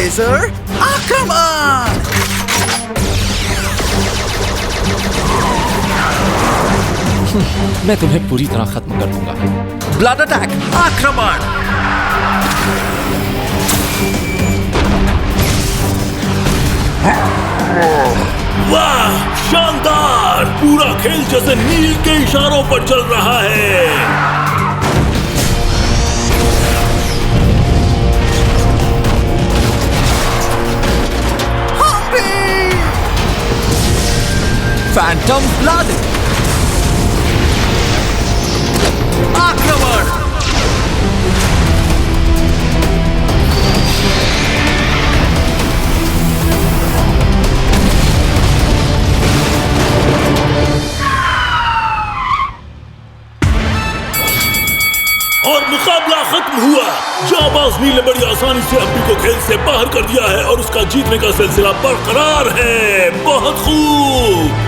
Laser आक्रमण। मैं तुम्हें पूरी तरह खत्म कर दूंगा। ब्लड अटैक आक्रमण। वाह, शानदार! पूरा खेल जैसे नील के इशारों पर चल रहा है। फैंटम ब्लड आक्रमण। और मुकाबला खत्म हुआ। जाबाज नील ने बड़ी आसानी से अब्बी को खेल से बाहर कर दिया है और उसका जीतने का सिलसिला बरकरार है। बहुत खूब।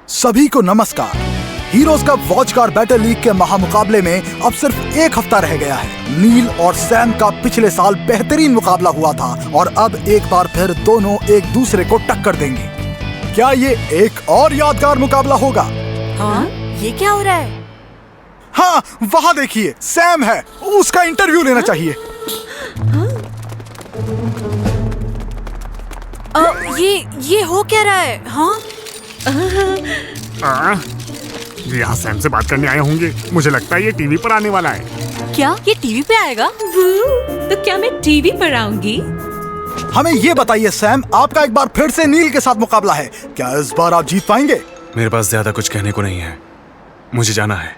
सभी को नमस्कार। Heroes cup watch car battle league के महामुकाबले में अब सिर्फ एक हफ्ता रह गया है। नील और सैम का पिछले साल बेहतरीन मुकाबला हुआ था और अब एक बार फिर दोनों एक दूसरे को टक्कर देंगे। क्या ये एक और यादगार मुकाबला होगा? हाँ, ये क्या हो रहा है? हाँ, वहाँ देखिए, सैम है। उसका इंटरव्यू लेना चाहिए। ये हो क्या रहा है? हाँ? यहाँ सैम से बात करने आए होंगे। मुझे लगता है ये टीवी पर आने वाला है। क्या ये टीवी पे आएगा? तो क्या मैं टीवी पर आऊंगी? हमें ये बताइए सैम, आपका एक बार फिर से नील के साथ मुकाबला है। क्या इस बार आप जीत पाएंगे? मेरे पास ज्यादा कुछ कहने को नहीं है, मुझे जाना है।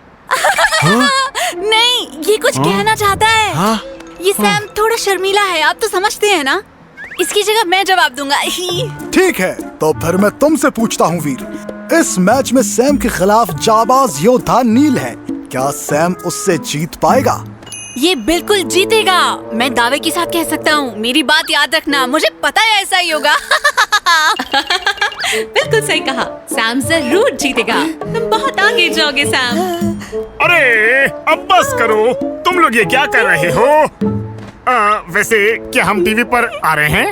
नहीं, ये कुछ कहना चाहता है। हाँ? ये सैम थोड़ा शर्मीला है, आप तो समझते हैं ना। इसकी जगह मैं जवाब दूंगा। ठीक है, तो फिर मैं तुमसे पूछता हूँ वीर। इस मैच में सैम के खिलाफ जाबाज योद्धा नील है। क्या सैम उससे जीत पाएगा? ये बिल्कुल जीतेगा। मैं दावे के साथ कह सकता हूँ। मेरी बात याद रखना, मुझे पता है ऐसा ही होगा। बिल्कुल सही कहा। सैम जरूर जीतेगा। तुम बहुत आगे जाओगे सैम। अरे अब बस करो, तुम लोग ये क्या कर रहे हो? वैसे क्या हम टीवी पर आ रहे हैं?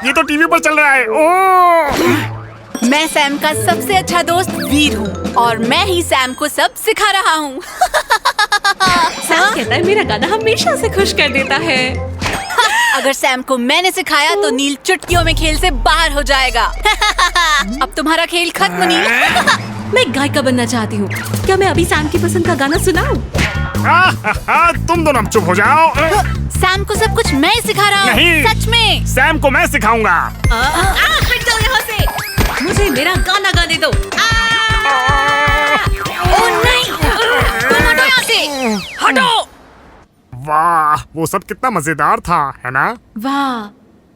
ये तो टीवी पर चल रहा है। ओह! मैं सैम का सबसे अच्छा दोस्त वीर हूँ और मैं ही सैम को सब सिखा रहा हूँ। सैम कहता है मेरा गाना हमेशा से खुश कर देता है। अगर सैम को मैंने सिखाया तो नील चुटकियों में खेल से बाहर हो जाएगा। अब तुम्हारा खेल खत्म नील। मैं गायिका बनना चाहती हूँ। क्या मैं अभी सैम की पसंद का गाना सुनाऊं? तुम दोनों चुप हो जाओ। सैम को सब कुछ मैं सिखा रहा हूँ। नहीं, सच में। सैम को मैं सिखाऊंगा। हट जाओ यहाँ से। मुझे मेरा गाना गाने दो। ओह नहीं, तुम हटो यहाँ से। हटो। वाह, वो सब कितना मजेदार था, है ना? वाह,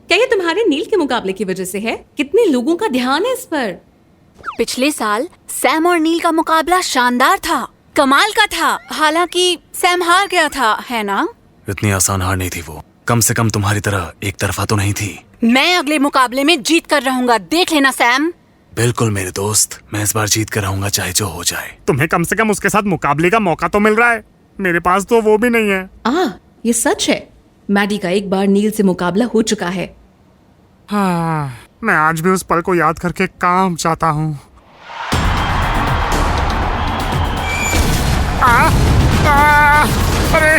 क्या ये तुम्हारे नील के मुकाबले की वजह से है? कितने लोगों का ध्यान है इस पर। पिछले साल सैम और नील का मुकाबला शानदार था, कमाल का था। हालांकि सैम हार गया था, है ना? इतनी आसान हार नहीं थी वो। कम से कम तुम्हारी तरह एक तरफा तो नहीं थी। मैं अगले मुकाबले में जीत कर रहूंगा, देख लेना सैम। बिल्कुल मेरे दोस्त, मैं इस बार जीत कर रहूंगा चाहे जो हो जाए। तुम्हें कम से कम उसके साथ मुकाबले का मौका तो मिल रहा है। मेरे पास तो वो भी नहीं है। ये सच है। मैडी का एक बार नील से मुकाबला हो चुका है। हाँ, मैं आज भी उस पल को याद करके काम चाहता हूँ। अरे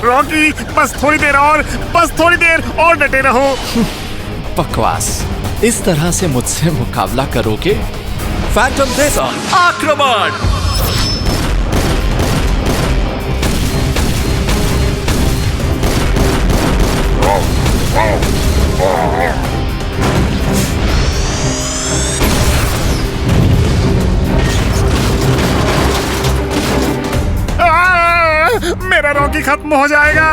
रॉकी, बस थोड़ी देर और डटे रहो। बकवास। इस तरह से मुझसे मुकाबला करोगे? फैंटम लेजर आक्रमण। मेरा रॉकी खत्म हो जाएगा।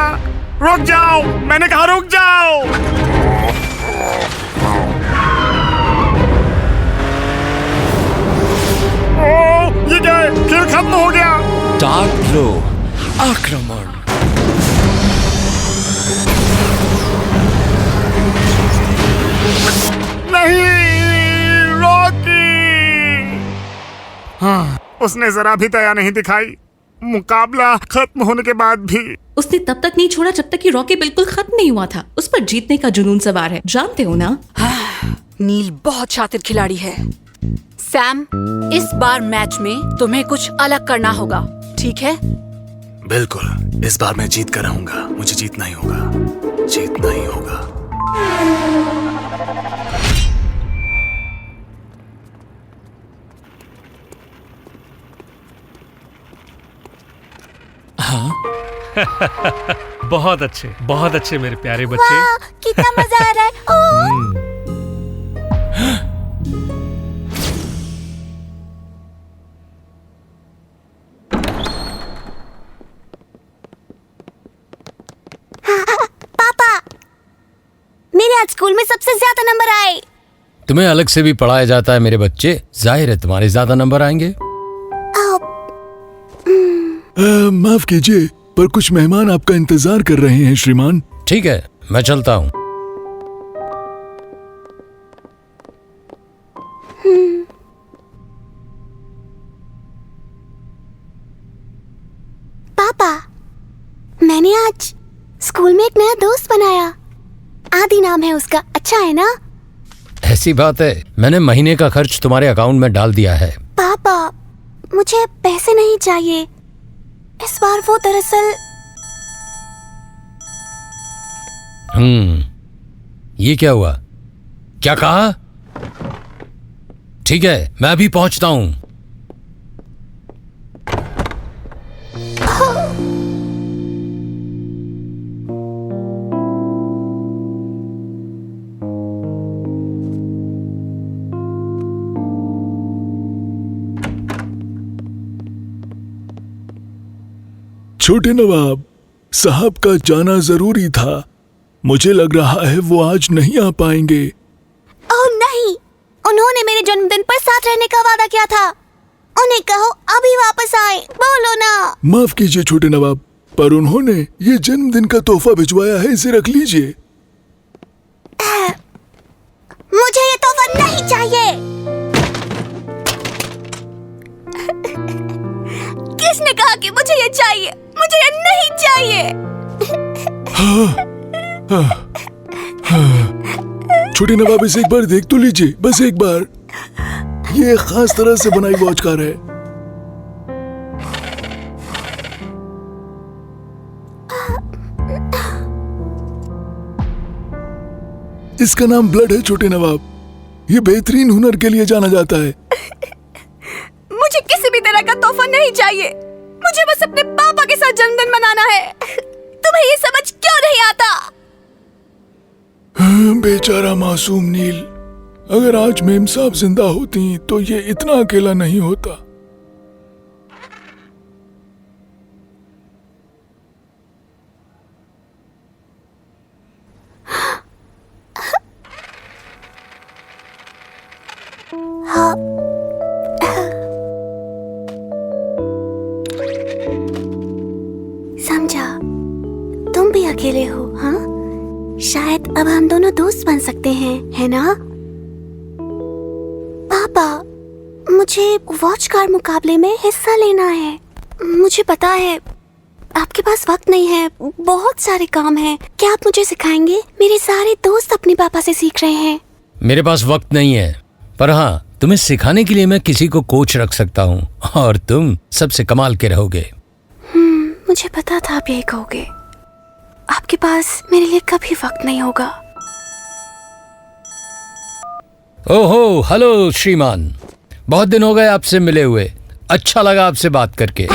रुक जाओ, मैंने कहा रुक जाओ। ओह, ये क्या है? खेल खत्म हो गया। डार्क ब्लू आक्रमण। नहीं, रॉकी। हाँ, उसने जरा भी दया नहीं दिखाई। मुकाबला खत्म होने के बाद भी। उसने तब तक नहीं छोड़ा जब तक कि रॉकी बिल्कुल खत्म नहीं हुआ था। उस पर जीतने का जुनून सवार है, जानते हो ना? नील बहुत शातिर खिलाड़ी है। सैम, इस बार मैच में तुम्हें कुछ अलग करना होगा, ठीक है? बिल्कुल, इस बार मैं जीत कर रहूंगा। मुझे जीतना ही होगा, जीतना ही होगा। बहुत अच्छे मेरे प्यारे बच्चे। कितना मजा आ रहा है। पापा, मेरे आज स्कूल में सबसे ज्यादा नंबर आए। तुम्हें अलग से भी पढ़ाया जाता है मेरे बच्चे, जाहिर है तुम्हारे ज्यादा नंबर आएंगे। माफ कीजिए, पर कुछ मेहमान आपका इंतजार कर रहे हैं श्रीमान। ठीक है, मैं चलता हूँ। पापा, मैंने आज स्कूल में एक नया दोस्त बनाया। आदि नाम है उसका, अच्छा है ना? ऐसी बात है, मैंने महीने का खर्च तुम्हारे अकाउंट में डाल दिया है। पापा, मुझे पैसे नहीं चाहिए। इस बार वो दरअसल ये क्या हुआ? क्या कहा? ठीक है, मैं अभी पहुंचता हूं। छोटे नवाब साहब का जाना जरूरी था। मुझे लग रहा है वो आज नहीं आ पाएंगे। ओह नहीं, उन्होंने मेरे जन्मदिन पर साथ रहने का वादा किया था। उन्हें कहो अभी वापस आए, बोलो ना। माफ कीजिए छोटे नवाब, पर उन्होंने ये जन्मदिन का तोहफा भिजवाया है, इसे रख लीजिए। मुझे ये तोहफा नहीं चाहिए। किसने कहा कि मुझे ये चाहिए? मुझे ये नहीं चाहिए। छोटे नवाब, इसे एक बार देख तो लीजिए, बस एक बार। ये एक खास तरह से बनाई वॉच कार है। इसका नाम ब्लड है छोटे नवाब। ये बेहतरीन हुनर के लिए जाना जाता है। मुझे किसी भी तरह का तोहफा नहीं चाहिए। मुझे बस अपने पापा के साथ जन्मदिन मनाना है। तुम्हें ये समझ क्यों नहीं आता? बेचारा मासूम नील, अगर आज मेम साहब जिंदा होती तो ये इतना अकेला नहीं होता। समझा, तुम भी अकेले हो। हाँ, शायद अब हम दोनों दोस्त बन सकते हैं, है ना? पापा, मुझे वॉच कार मुकाबले में हिस्सा लेना है। मुझे पता है आपके पास वक्त नहीं है, बहुत सारे काम हैं। क्या आप मुझे सिखाएंगे? मेरे सारे दोस्त अपने पापा से सीख रहे हैं। मेरे पास वक्त नहीं है, पर हाँ, तुम्हें सिखाने के लिए मैं किसी को कोच रख सकता हूँ और तुम सबसे कमाल के रहोगे। मुझे पता था आप यही कहोगे। आपके पास मेरे लिए कभी वक्त नहीं होगा। ओहो, हेलो श्रीमान, बहुत दिन हो गए आपसे मिले हुए। अच्छा लगा आपसे बात करके।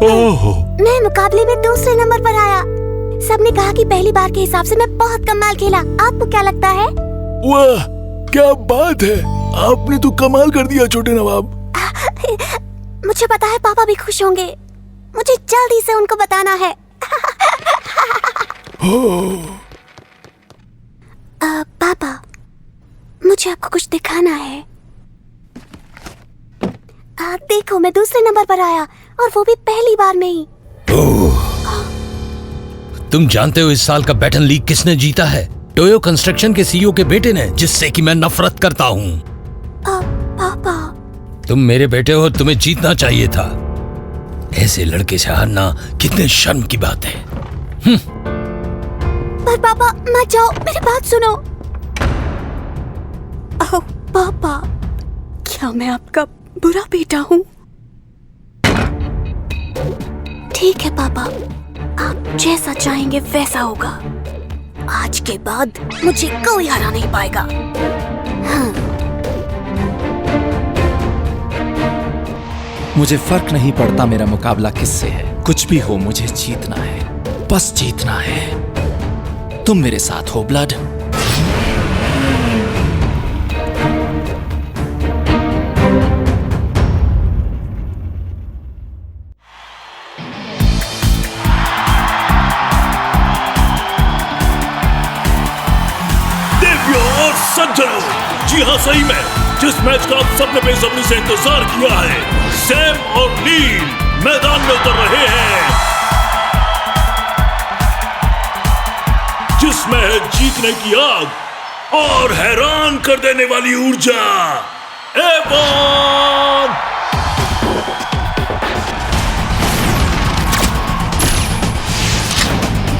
ओहो, मैं मुकाबले में दूसरे नंबर पर आया। सबने कहा कि पहली बार के हिसाब से मैं बहुत कमाल खेला। आपको क्या लगता है? वाह, क्या बात है, आपने तो कमाल कर दिया छोटे नवाब। मुझे पता है पापा भी खुश होंगे। मुझे जल्दी से उनको बताना है। पापा, मुझे आपको कुछ दिखाना है। देखो, मैं दूसरे नंबर पर आया और वो भी पहली बार में ही। तुम जानते हो इस साल का बैटन लीग किसने जीता है? टोयो कंस्ट्रक्शन के सीईओ के बेटे ने, जिससे कि मैं नफरत करता हूँ। पापा, तुम मेरे बेटे हो, तुम्हें जीतना चाहिए था। ऐसे लड़के से हारना कितने शर्म की बात है। पर पापा मत जाओ, मेरी बात सुनो। ओह पापा, क्या मैं आपका बुरा बेटा हूँ? ठीक है पापा, आप जैसा चाहेंगे वैसा होगा। आज के बाद मुझे कोई हरा नहीं पाएगा। हाँ। मुझे फर्क नहीं पड़ता मेरा मुकाबला किससे है, कुछ भी हो मुझे जीतना है, बस जीतना है। तुम मेरे साथ हो ब्लड। देवियों और सज्जनों, जी हाँ सही में, जिस मैच का आप सबने बेसब्री से इंतजार किया है, सैम और नील मैदान में उतर रहे हैं, जिसमें है जीतने की आग और हैरान कर देने वाली ऊर्जा। एवान!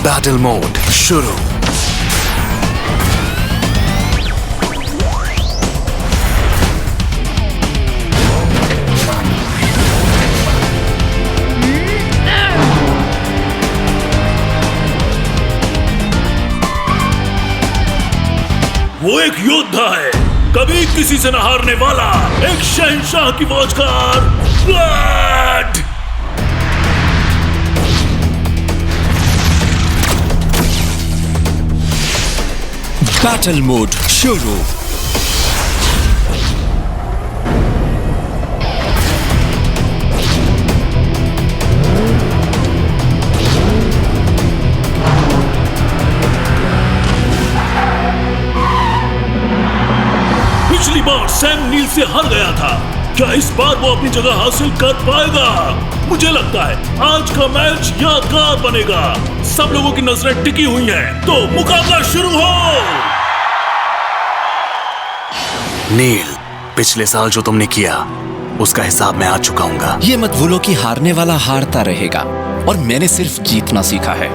बैटल मोड शुरू। वो एक योद्धा है, कभी किसी से न हारने वाला, एक शहंशाह की फौजकार, ब्लड! बैटल मोड शुरू। पिछली बार सैम नील से हार गया था, क्या इस बार वो अपनी जगह हासिल कर पाएगा? मुझे लगता है आज का मैच यादगार बनेगा। सब लोगों की नजरें टिकी हुई हैं, तो मुकाबला शुरू हो। नील, पिछले साल जो तुमने किया उसका हिसाब मैं आज चुकाऊंगा। ये मत भूलो कि हारने वाला हारता रहेगा और मैंने सिर्फ जीतना सीखा है।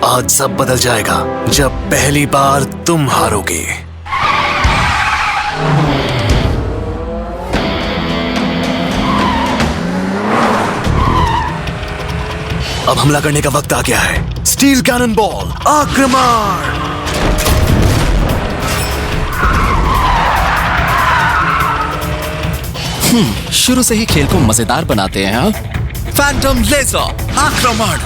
आज सब बदल जाएगा जब पहली बार तुम हारोगे। अब हमला करने का वक्त आ गया है। स्टील कैनन बॉल, आक्रमण! शुरू से ही खेल को मजेदार बनाते हैं। हाँ, फैंटम लेजर, आक्रमण!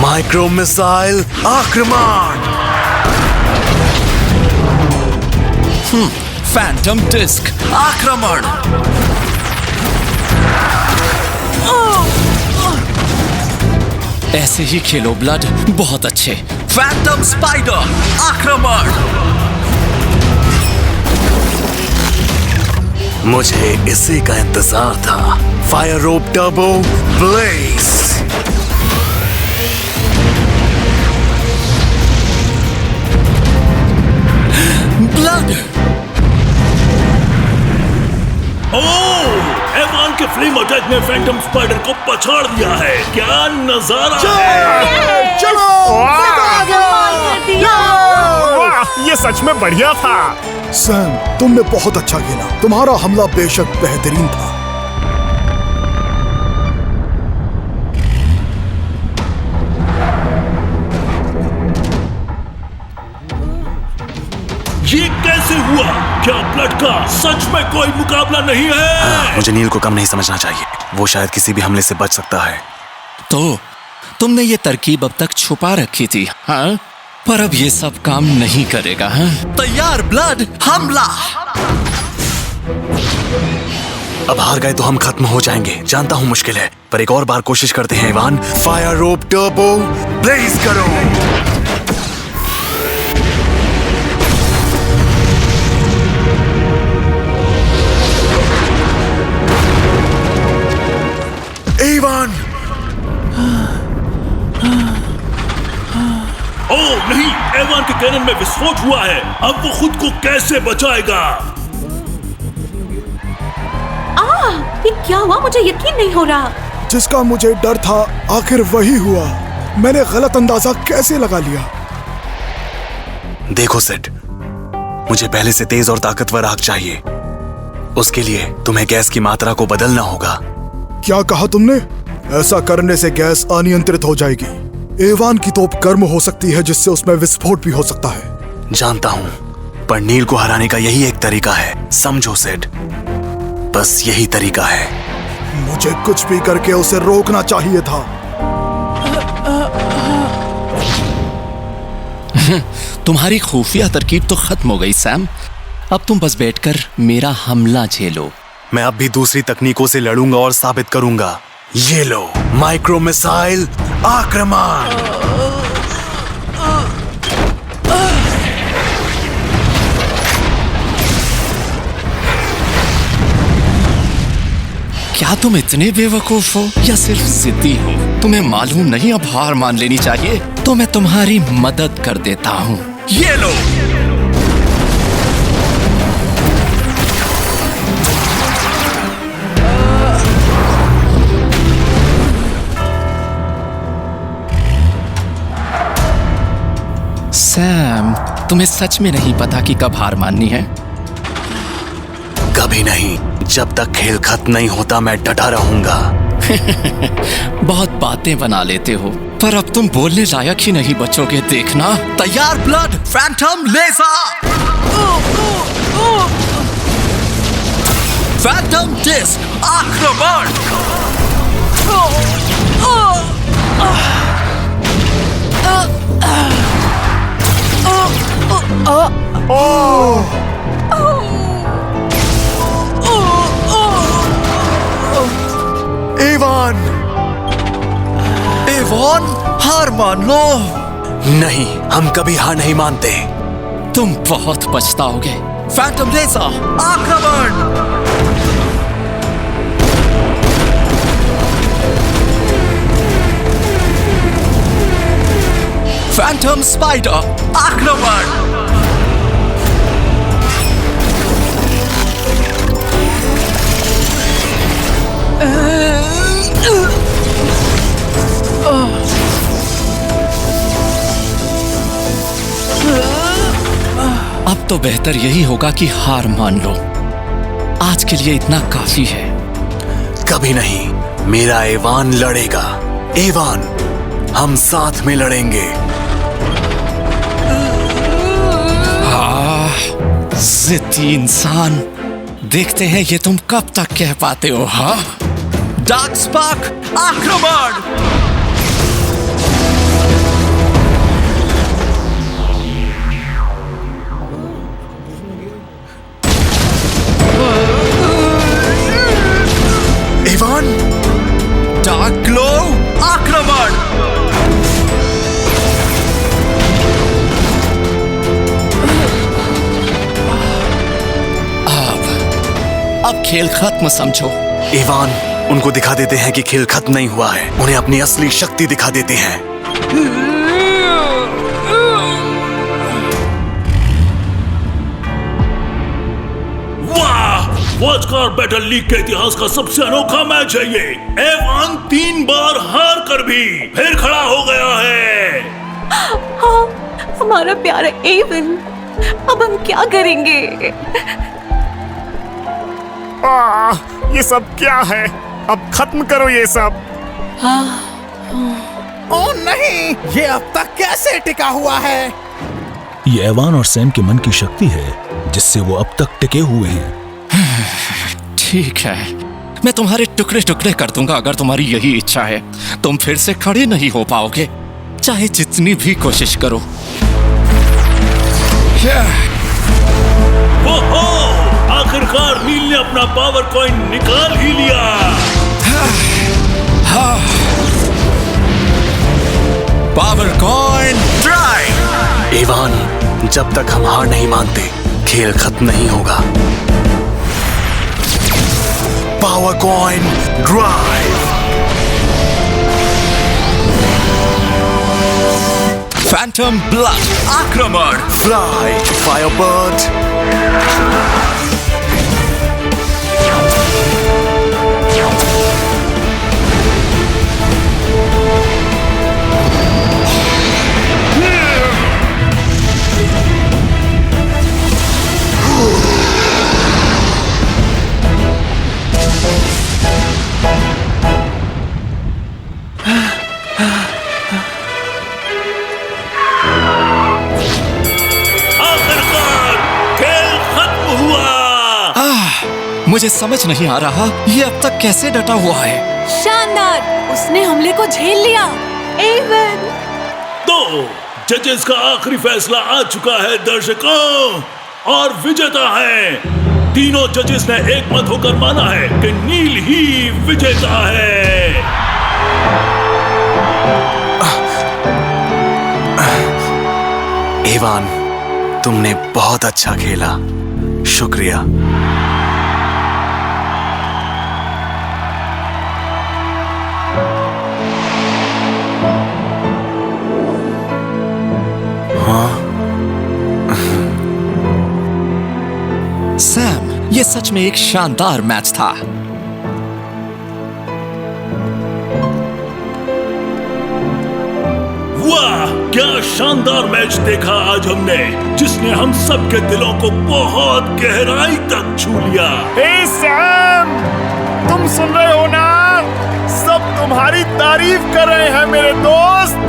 माइक्रो मिसाइल, आक्रमण! फैंटम डिस्क, आक्रमण! ऐसे ही खेलो ब्लड, बहुत अच्छे। फैंटम स्पाइडर, आक्रमण! मुझे इसी का इंतजार था। फायर रोप टर्बो ब्लेज! ब्लड! ओह! एवान के फ्लेम अटैक ने फैंटम स्पाइडर को पछाड़ दिया है। क्या नजारा है! चलो! वाह, ये सच में बढ़िया था। सैम, तुमने बहुत अच्छा खेला। तुम्हारा हमला बेशक बेहतरीन था। ये कैसे हुआ? क्या ब्लड का सच में कोई मुकाबला नहीं है? मुझे नील को कम नहीं समझना चाहिए। वो शायद किसी भी हमले से बच सकता है। तो तुमने ये तरकीब अब तक छुपा रखी थी, हाँ? पर अब ये सब काम नहीं करेगा। हाँ? तैयार ब्लड, हमला! अब हार गए तो हम खत्म हो जाएंगे। जानता हूँ मुश्किल है, पर एक और बार कोशिश करते हैं। इवान, फायर रोप टर्बो ब्लेज करो! इवान! ओह नहीं, एवान के कैनन में विस्फोट हुआ है। अब वो खुद को कैसे बचाएगा? ये क्या हुआ? मुझे यकीन नहीं हो रहा। जिसका मुझे डर था आखिर वही हुआ। मैंने गलत अंदाजा कैसे लगा लिया? देखो सिड, मुझे पहले से तेज और ताकतवर आग चाहिए। उसके लिए तुम्हें गैस की मात्रा को बदलना होगा। क्या कहा तुमने? ऐसा करने से गैस अनियंत्रित हो जाएगी। एवान की तोप गर्म हो सकती है जिससे उसमें विस्फोट भी हो सकता है। जानता हूं, पर नील को हराने का यही एक तरीका है। समझो सिड, बस यही तरीका है। मुझे कुछ भी करके उसे रोकना चाहिए था। तुम्हारी खुफिया तरकीब तो खत्म हो गई सैम। अब तुम बस बैठकर मेरा हमला झेलो। मैं अब भी दूसरी तकनीकों से लड़ूंगा और साबित करूंगा। ये लो, माइक्रो मिसाइल आक्रमण। क्या तुम इतने बेवकूफ हो या सिर्फ जिद्दी हो? तुम्हें मालूम नहीं अब हार मान लेनी चाहिए? तो मैं तुम्हारी मदद कर देता हूँ। ये लो। सैम, तुम्हें सच में नहीं पता कि कब हार माननी है? कभी नहीं। जब तक खेल खत्म नहीं होता मैं डटा रहूंगा। बहुत बातें बना लेते हो, पर अब तुम बोलने लायक ही नहीं बचोगे। देखना। तैयार blood, phantom laser, phantom disc आक्रमण। एवान! एवान, हार मान लो। नहीं, हम कभी हार नहीं मानते। तुम बहुत पछताओगे। फैंटम लेजर आक्रमण। फैंटम स्पाइडर आक्रमण। अब तो बेहतर यही होगा कि हार मान लो। आज के लिए इतना काफी है। कभी नहीं, मेरा एवान लड़ेगा। एवान, हम साथ में लड़ेंगे। जिद्दी इंसान, देखते हैं ये तुम कब तक कह पाते हो। हाँ, डार्क स्पार्क आक्रमण। एवान, डार्क ग्लो आक्रमण। अब खेल खत्म समझो। एवान, उनको दिखा देते हैं कि खेल खत्म नहीं हुआ है। उन्हें अपनी असली शक्ति दिखा देते हैं। वाह! वॉचकार बैटल लीग के इतिहास का सबसे अनोखा मैच है ये। एवान 3 बार हार कर भी फिर खड़ा हो गया है। हाँ, हमारा प्यारा एवन, अब हम क्या करेंगे? ये सब क्या है? अब खत्म करो ये सब। ओ नहीं, ये अब तक कैसे टिका हुआ है? ये एवान और सैम के मन की शक्ति है जिससे वो अब तक टिके हुए हैं। ठीक है, मैं तुम्हारे टुकड़े टुकड़े कर दूंगा अगर तुम्हारी यही इच्छा है। तुम फिर से खड़े नहीं हो पाओगे, चाहे जितनी भी कोशिश करो। ओहो! आखिरकार नील ने अपना पावर कॉइन निकाल ही लिया। Power coin drive. एवान, जब तक हम हार नहीं मानते खेल खत्म नहीं होगा। Power coin drive. Phantom blood आक्रमण। Fly firebird. मुझे समझ नहीं आ रहा ये अब तक कैसे डटा हुआ है। शानदार, उसने हमले को झेल लिया। एवन। तो जजेस का आखिरी फैसला आ चुका है दर्शकों, और विजेता है तीनों जजेस ने एक मत होकर माना है कि नील ही विजेता है। एवान, तुमने बहुत अच्छा खेला, शुक्रिया। सैम, ये सच में एक शानदार मैच था। वाह, क्या शानदार मैच देखा आज हमने, जिसने हम सबके दिलों को बहुत गहराई तक छू लिया। हे सैम, तुम सुन रहे हो ना? सब तुम्हारी तारीफ कर रहे हैं मेरे दोस्त।